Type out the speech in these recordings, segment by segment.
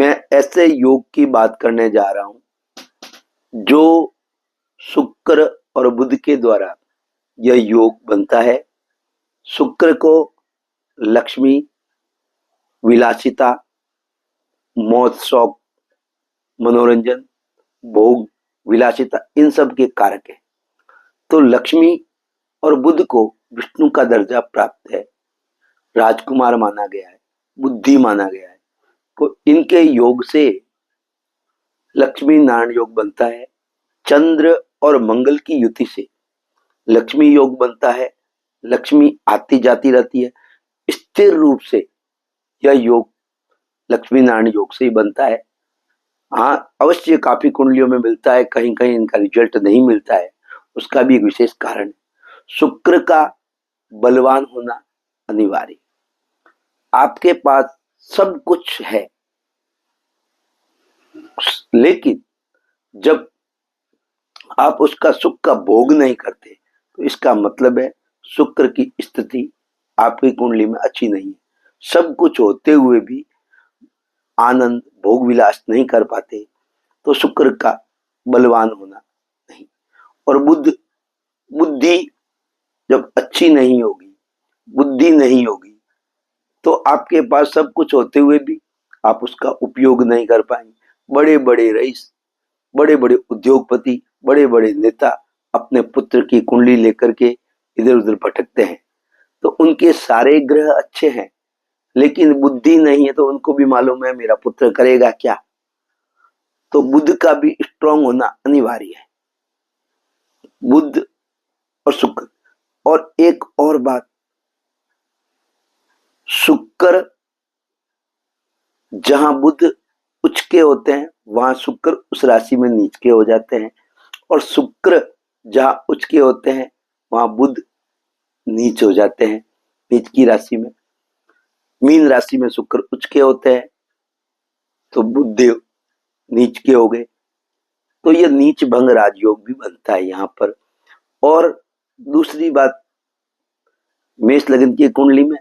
मैं ऐसे योग की बात करने जा रहा हूं जो शुक्र और बुध के द्वारा यह योग बनता है। शुक्र को लक्ष्मी, विलासिता, मौज शौक, मनोरंजन, भोग, विलासिता इन सब के कारक है। तो लक्ष्मी और बुध को विष्णु का दर्जा प्राप्त है, राजकुमार माना गया है, बुद्धि माना गया है। तो इनके योग से लक्ष्मी नारायण योग बनता है। चंद्र और मंगल की युति से लक्ष्मी योग बनता है। लक्ष्मी आती जाती रहती है। स्थिर रूप से यह योग लक्ष्मी नारायण योग से ही बनता है। हाँ, अवश्य काफी कुंडलियों में मिलता है, कहीं कहीं इनका रिजल्ट नहीं मिलता है। उसका भी एक विशेष कारण है, शुक्र का बलवान होना अनिवार्य। आपके पास सब कुछ है, लेकिन जब आप उसका सुख का भोग नहीं करते तो इसका मतलब है शुक्र की स्थिति आपकी कुंडली में अच्छी नहीं है। सब कुछ होते हुए भी आनंद भोग विलास नहीं कर पाते तो शुक्र का बलवान होना नहीं। और बुद्धि जब अच्छी नहीं होगी, बुद्धि नहीं होगी, तो आपके पास सब कुछ होते हुए भी आप उसका उपयोग नहीं कर पाएंगे। बड़े बड़े रईस, बड़े बड़े उद्योगपति, बड़े बड़े नेता अपने पुत्र की कुंडली लेकर के इधर उधर भटकते हैं, तो उनके सारे ग्रह अच्छे हैं लेकिन बुद्धि नहीं है। तो उनको भी मालूम है मेरा पुत्र करेगा क्या। तो बुध का भी स्ट्रांग होना अनिवार्य है, बुध और शुक्र। और एक और बात, शुक्र जहां बुध उच्च के होते हैं वहां शुक्र उस राशि में नीच के हो जाते हैं, और शुक्र जहां उच्च के होते हैं वहां बुध नीच हो जाते हैं। नीच की राशि में, मीन राशि में शुक्र उच्च के होते हैं तो बुध देव नीच के हो गए। तो यह नीच भंग राजयोग भी बनता है यहाँ पर। और दूसरी बात, मेष लग्न की कुंडली में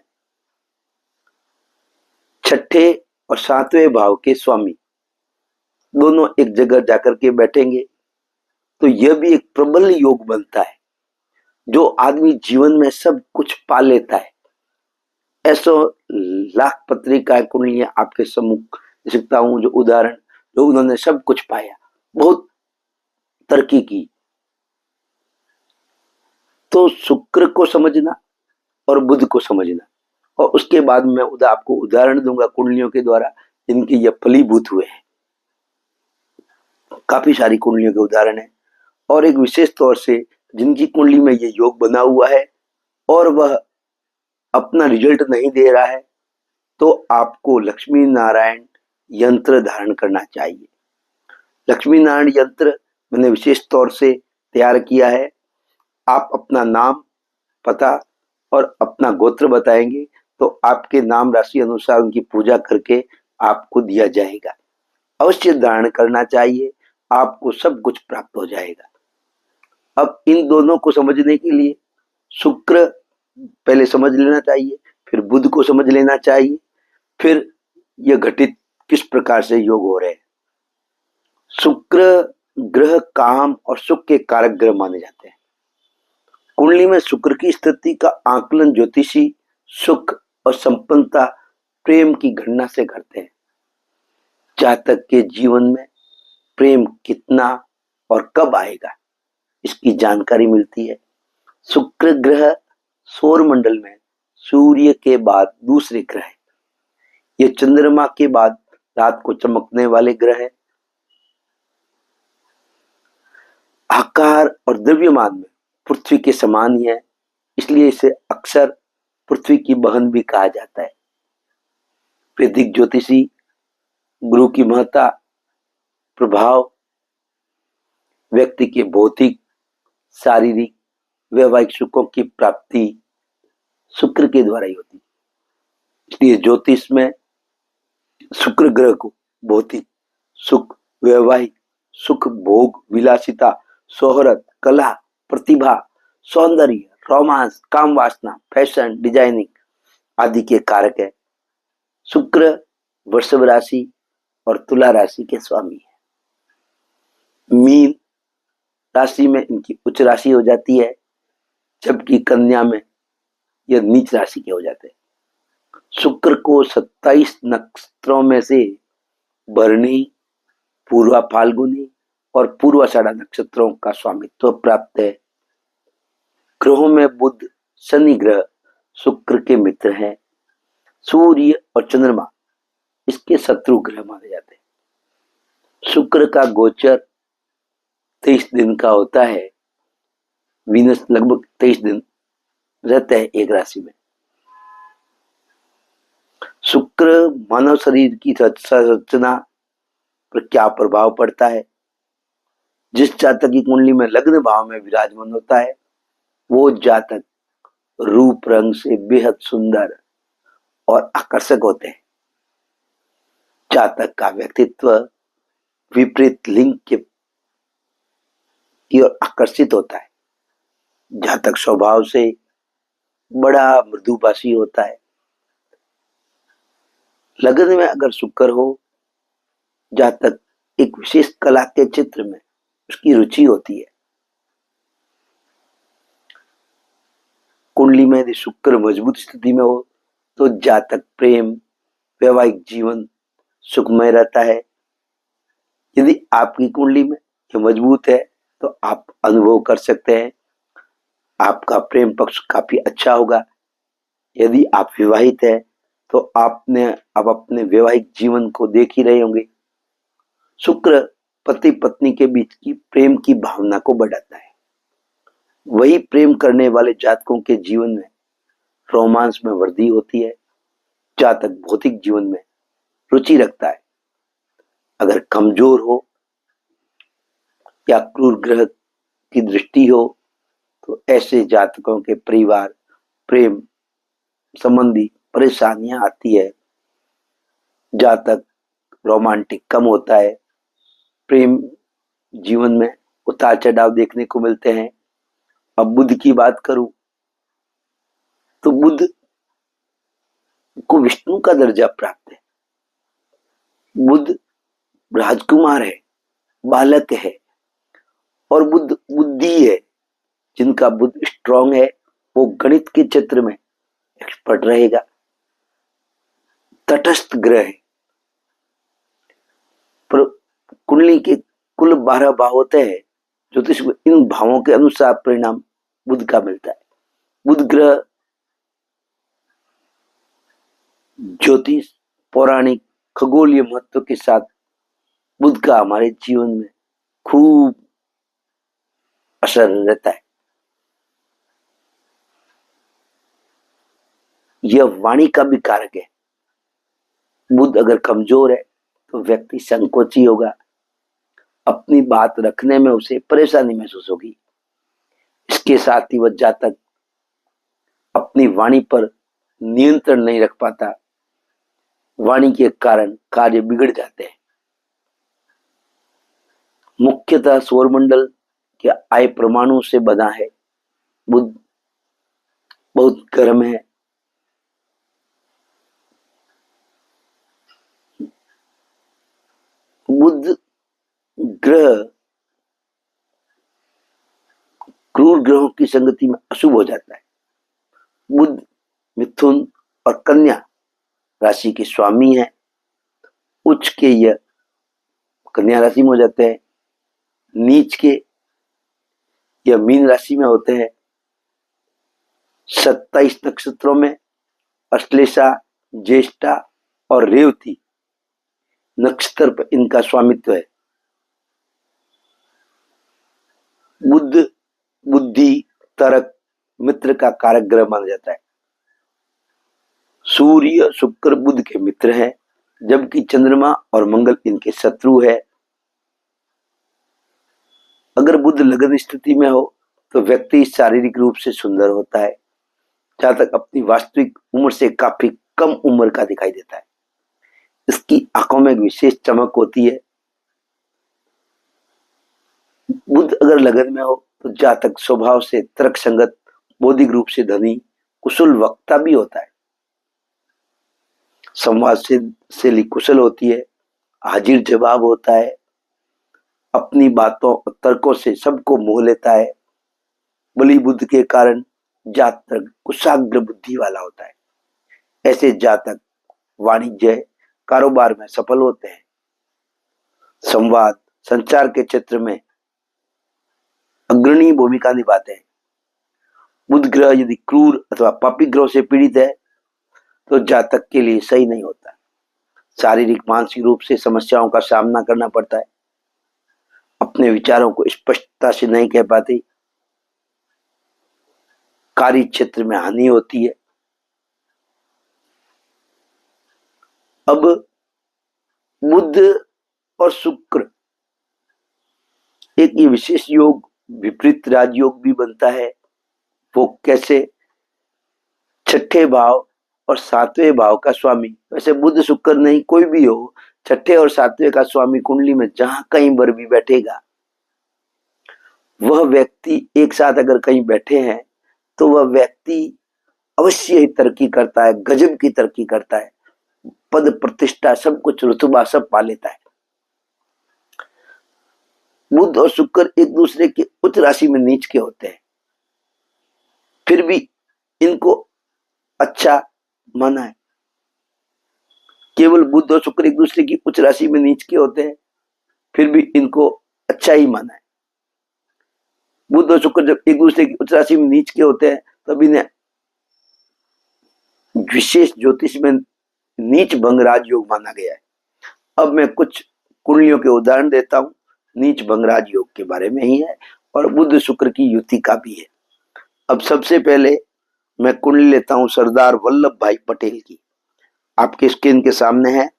छठे और सातवें भाव के स्वामी दोनों एक जगह जाकर के बैठेंगे तो यह भी एक प्रबल योग बनता है जो आदमी जीवन में सब कुछ पा लेता है। ऐसा लाख पत्रिका कुंडलियां आपके सम्मुख दे सकता हूं, जो उदाहरण, जो उन्होंने सब कुछ पाया, बहुत तरक्की की। तो शुक्र को समझना और बुध को समझना, और उसके बाद मैं आपको उदाहरण दूंगा कुंडलियों के द्वारा जिनके ये फलीभूत हुए हैं। काफी सारी कुंडलियों के उदाहरण है, और एक विशेष तौर से जिनकी कुंडली में ये योग बना हुआ है और वह अपना रिजल्ट नहीं दे रहा है, तो आपको लक्ष्मी नारायण यंत्र धारण करना चाहिए। लक्ष्मी नारायण यंत्र मैंने विशेष तौर से तैयार किया है। आप अपना नाम, पता और अपना गोत्र बताएंगे तो आपके नाम राशि अनुसार उनकी पूजा करके आपको दिया जाएगा। अवश्य धारण करना चाहिए, आपको सब कुछ प्राप्त हो जाएगा। अब इन दोनों को समझने के लिए शुक्र पहले समझ लेना चाहिए, फिर बुध को समझ लेना चाहिए, फिर यह घटित किस प्रकार से योग हो रहे हैं। शुक्र ग्रह काम और सुख के कारक ग्रह माने जाते हैं। कुंडली में शुक्र की स्थिति का आकलन ज्योतिषी सुख और संपन्नता, प्रेम की गणना से करते हैं। जातक के जीवन में प्रेम कितना और कब आएगा इसकी जानकारी मिलती है। शुक्र ग्रह सौर मंडल में सूर्य के बाद दूसरे ग्रह है। ये चंद्रमा के बाद रात को चमकने वाले ग्रह है। आकार और द्रव्यमान में पृथ्वी के समान ही है, इसलिए इसे अक्सर पृथ्वी की बहन भी कहा जाता है। वैदिक ज्योतिषी गुरु की महत्ता, प्रभाव व्यक्ति के भौतिक, शारीरिक, वैवाहिक सुखों की प्राप्ति शुक्र के द्वारा ही होती है। इसलिए ज्योतिष में शुक्र ग्रह को भौतिक सुख, वैवाहिक सुख, भोग, विलासिता, शोहरत, कला, प्रतिभा, सौंदर्य, रोमांस, काम वासना, फैशन, डिजाइनिंग आदि के कारक है। शुक्र वृषभ राशि, और तुला राशि के स्वामी है। मीन राशि में इनकी उच्च राशि हो जाती है, जबकि कन्या में यह नीच राशि के हो जाते हैं। शुक्र को 27 नक्षत्रों में से भरणी, पूर्वा फाल्गुनी और पूर्वाषाढ़ा नक्षत्रों का स्वामित्व प्राप्त है। ग्रहों में बुध, शनि ग्रह शुक्र के मित्र हैं। सूर्य और चंद्रमा इसके शत्रु ग्रह माने जाते हैं। शुक्र का गोचर 23 दिन का होता है। वीनस लगभग 23 दिन रहते हैं एक राशि में। शुक्र मानव शरीर की संरचना पर क्या प्रभाव पड़ता है? जिस जातक की कुंडली में लग्न भाव में विराजमान होता है, वो जातक रूप रंग से बेहद सुंदर और आकर्षक होते हैं। जातक का व्यक्तित्व विपरीत लिंग की ओर आकर्षित होता है। जातक स्वभाव से बड़ा मृदुभाषी होता है। लग्न में अगर शुक्र हो, जातक एक विशेष कला के चित्र में उसकी रुचि होती है। कुंडली में यदि शुक्र मजबूत स्थिति में हो तो जातक प्रेम, वैवाहिक जीवन सुखमय रहता है। यदि आपकी कुंडली में यह मजबूत है तो आप अनुभव कर सकते हैं, आपका प्रेम पक्ष काफी अच्छा होगा। यदि आप विवाहित हैं तो आपने अब अपने वैवाहिक जीवन को देख ही रहे होंगे। शुक्र पति पत्नी के बीच की प्रेम की भावना को बढ़ाता है। वही प्रेम करने वाले जातकों के जीवन में रोमांस में वृद्धि होती है। जातक भौतिक जीवन में रुचि रखता है। अगर कमजोर हो या क्रूर ग्रह की दृष्टि हो तो ऐसे जातकों के परिवार, प्रेम संबंधी परेशानियां आती है। जातक रोमांटिक कम होता है। प्रेम जीवन में उतार चढ़ाव देखने को मिलते हैं। अब बुध की बात करूं तो बुध को विष्णु का दर्जा प्राप्त है। बुध राजकुमार है, बालक है और बुध बुद्धि है। जिनका बुध स्ट्रांग है वो गणित के क्षेत्र में एक्सपर्ट रहेगा। तटस्थ ग्रह है। पर कुंडली के कुल 12 भाव होते हैं। ज्योतिष में इन भावों के अनुसार परिणाम बुध का मिलता है। बुध ग्रह ज्योतिष, पौराणिक, खगोलीय महत्व के साथ बुध का हमारे जीवन में खूब असर रहता है। यह वाणी का भी कारक है। बुध अगर कमजोर है तो व्यक्ति संकोची होगा। अपनी बात रखने में उसे परेशानी महसूस होगी। इसके साथ ही वह जातक अपनी वाणी पर नियंत्रण नहीं रख पाता। वाणी के कारण कार्य बिगड़ जाते हैं। मुख्यतः सौरमंडल के आय परमाणु से बना है। बुध बहुत गर्म है। बुध ग्रह क्रूर ग्रहों की संगति में अशुभ हो जाता है। बुध मिथुन और कन्या राशि के स्वामी है। उच्च के यह कन्या राशि में हो जाते हैं। नीच के यह मीन राशि में होते हैं। 27 नक्षत्रों में अश्लेषा, ज्येष्ठा और रेवती नक्षत्र पर इनका स्वामित्व है। बुध बुद्धि, तर्क, मित्र का कारक ग्रह माना जाता है। सूर्य, शुक्र बुध के मित्र हैं, जबकि चंद्रमा और मंगल इनके शत्रु है। अगर बुध लग्न स्थिति में हो तो व्यक्ति शारीरिक रूप से सुंदर होता है। जातक अपनी वास्तविक उम्र से काफी कम उम्र का दिखाई देता है। इसकी आंखों में एक विशेष चमक होती है। बुध अगर लगन में हो तो जातक स्वभाव से तर्क संगत, बौद्धिक रूप से धनी, कुशल वक्ता भी होता है। संवाद शैली कुशल होती है हाजिर जवाब होता है, अपनी बातों और तर्कों से सबको मोह लेता है, बलि बुद्धि के कारण जातक कुशाग्र बुद्धि वाला होता है। ऐसे जातक वाणिज्य कारोबार में सफल होते हैं, संवाद संचार के क्षेत्र में अग्रणी भूमिका निभाते हैं। बुध ग्रह यदि क्रूर अथवा पापी ग्रह से पीड़ित है तो जातक के लिए सही नहीं होता। शारीरिक मानसिक रूप से समस्याओं का सामना करना पड़ता है, अपने विचारों को स्पष्टता से नहीं कह पाते, कार्य क्षेत्र में हानि होती है। अब बुध और शुक्र एक ये विशेष योग विपरीत राजयोग भी बनता है। वो कैसे? छठे भाव और सातवें भाव का स्वामी, वैसे बुध शुक्र नहीं कोई भी हो, छठे और सातवें का स्वामी कुंडली में जहां कहीं पर भी बैठेगा, वह व्यक्ति एक साथ अगर कहीं बैठे हैं तो वह व्यक्ति अवश्य ही तरक्की करता है, गजब की तरक्की करता है, पद प्रतिष्ठा सब कुछ रुतबा सब पा लेता है। बुध और शुक्र एक दूसरे के उच्च राशि में नीच के होते हैं, फिर भी इनको अच्छा माना है। केवल बुध और शुक्र एक दूसरे की उच्च राशि में नीच के होते हैं, फिर भी इनको अच्छा ही माना है। बुध और शुक्र जब एक दूसरे की उच्च राशि में नीच के होते हैं तब इन्हें विशेष ज्योतिष में नीच भंग राजयोग माना गया है। अब मैं कुछ कुंडलियों के उदाहरण देता हूं, नीच भंग राजयोग के बारे में ही है और बुध शुक्र की युति का भी है। अब सबसे पहले मैं कुंडली लेता हूं सरदार वल्लभ भाई पटेल की। आपके स्क्रीन के सामने है।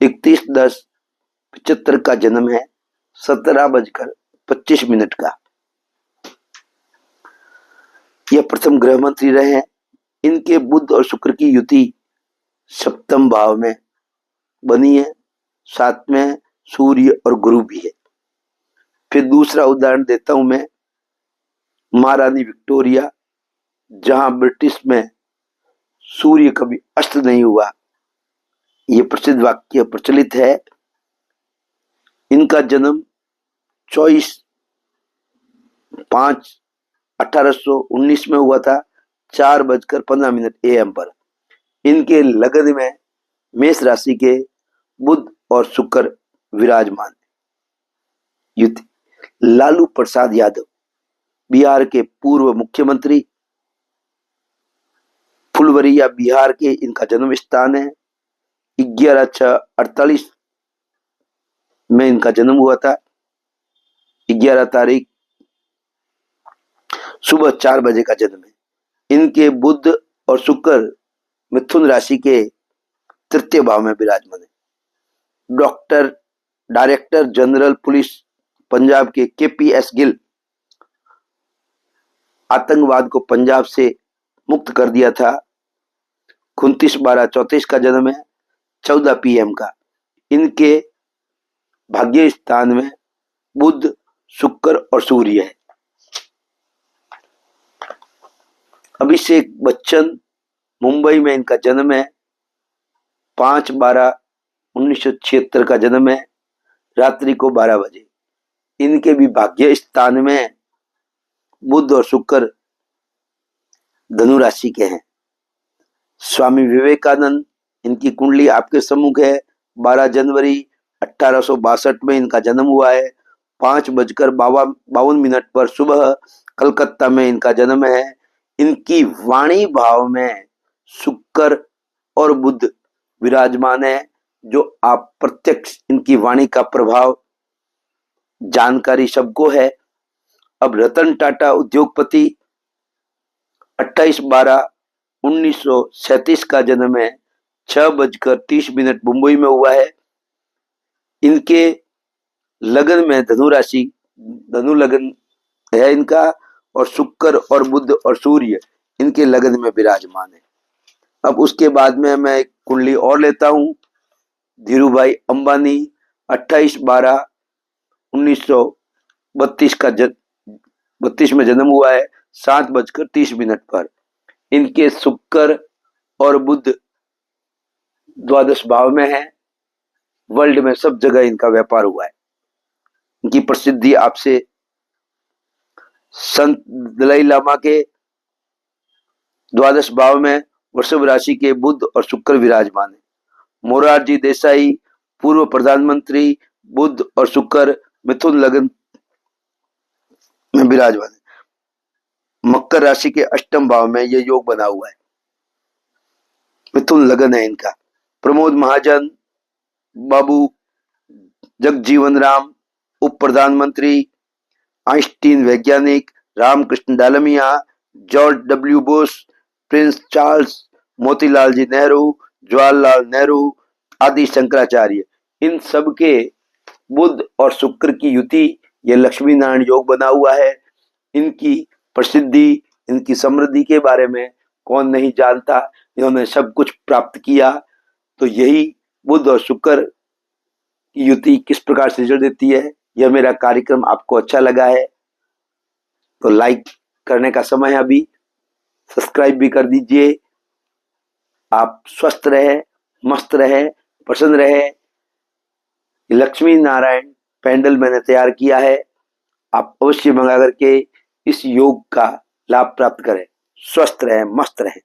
31/10/75 का जन्म है, 17:25 का। यह प्रथम गृह मंत्री रहे हैं। इनके बुध और शुक्र की युति सप्तम भाव में बनी है, साथ में सूर्य और गुरु भी है। फिर दूसरा उदाहरण देता हूं मैं, महारानी विक्टोरिया, जहां ब्रिटिश में सूर्य कभी अस्त नहीं हुआ, यह प्रसिद्ध वाक्य प्रचलित है। इनका जन्म 24/5/1819 में हुआ था, 4:15 AM पर। इनके लग्न में मेष राशि के बुध और शुक्र विराजमान। युति लालू प्रसाद यादव, बिहार के पूर्व मुख्यमंत्री, फुलवरिया बिहार के इनका जन्म स्थान है। 11/6/48 में इनका जन्म हुआ था। 11 तारीख सुबह 4 बजे का जन्म है। इनके बुध और शुक्र मिथुन राशि के तृतीय भाव में विराजमान है। Doctor director general police Punjab के KPS गिल, आतंकवाद को पंजाब से मुक्त कर दिया था। 29/12/34 का जन्म है, 14 PM का। इनके भाग्य स्थान में बुध शुक्र और सूर्य है। अभिषेक बच्चन, मुंबई में इनका जन्म है। 5/12/1976 का जन्म है, रात्रि को 12 बजे। इनके भी भाग्य स्थान में बुध और शुक्र धनु राशि के हैं। स्वामी विवेकानंद, इनकी कुंडली आपके सम्मुख है। 12 जनवरी 1862 में इनका जन्म हुआ है। 5:52 पर सुबह कलकत्ता में इनका जन्म है। इनकी वाणी भाव में शुक्र और बुध विराजमान है, जो आप प्रत्यक्ष इनकी वाणी का प्रभाव जानकारी सबको है। अब रतन टाटा उद्योगपति, 28/12/1937 का जन्म है, 6:30 मुंबई में हुआ है। इनके लगन में धनु राशि, धनु लगन है इनका, और शुक्र और बुध और सूर्य इनके लगन में विराजमान है। अब उसके बाद में मैं एक कुंडली और लेता हूं। धीरूभाई अंबानी, 28/12/1932 का 32 में जन्म हुआ है, 7:30 पर। इनके शुक्र और बुध द्वादश भाव में है। वर्ल्ड में सब जगह इनका व्यापार हुआ है। इनकी प्रसिद्धि आपसे संत दलाई लामा के द्वादश भाव में वृषभ राशि के बुध और शुक्र विराजमान है। मोरारजी देसाई पूर्व प्रधानमंत्री बुध और शुक्र मिथुन लग्न में विराजमान है। मकर राशि के अष्टम भाव में यह योग बना हुआ है, मिथुन लग्न है इनका। प्रमोद महाजन, बाबू जगजीवन राम उप प्रधानमंत्री, आइंस्टीन वैज्ञानिक, Ramakrishna Dalmia, George W Bush, Prince Charles, Motilal ji Nehru, Jawaharlal Nehru Adi Shankaracharya, इन सब के बुध और शुक्र की युति यह लक्ष्मी नारायण योग बना हुआ है। इनकी प्रसिद्धि, इनकी समृद्धि के बारे में कौन नहीं जानता, इन्होंने सब कुछ प्राप्त किया। तो यही बुध और शुक्र की युति किस प्रकार से रिजल्ट देती है, यह मेरा कार्यक्रम आपको अच्छा लगा है तो लाइक करने का समय है अभी, सब्सक्राइब भी कर दीजिए। आप स्वस्थ रहे, मस्त रहे, प्रसन्न रहे। लक्ष्मी नारायण पैंडल मैंने तैयार किया है, आप अवश्य मंगा करके इस योग का लाभ प्राप्त करें। स्वस्थ रहे, मस्त रहे।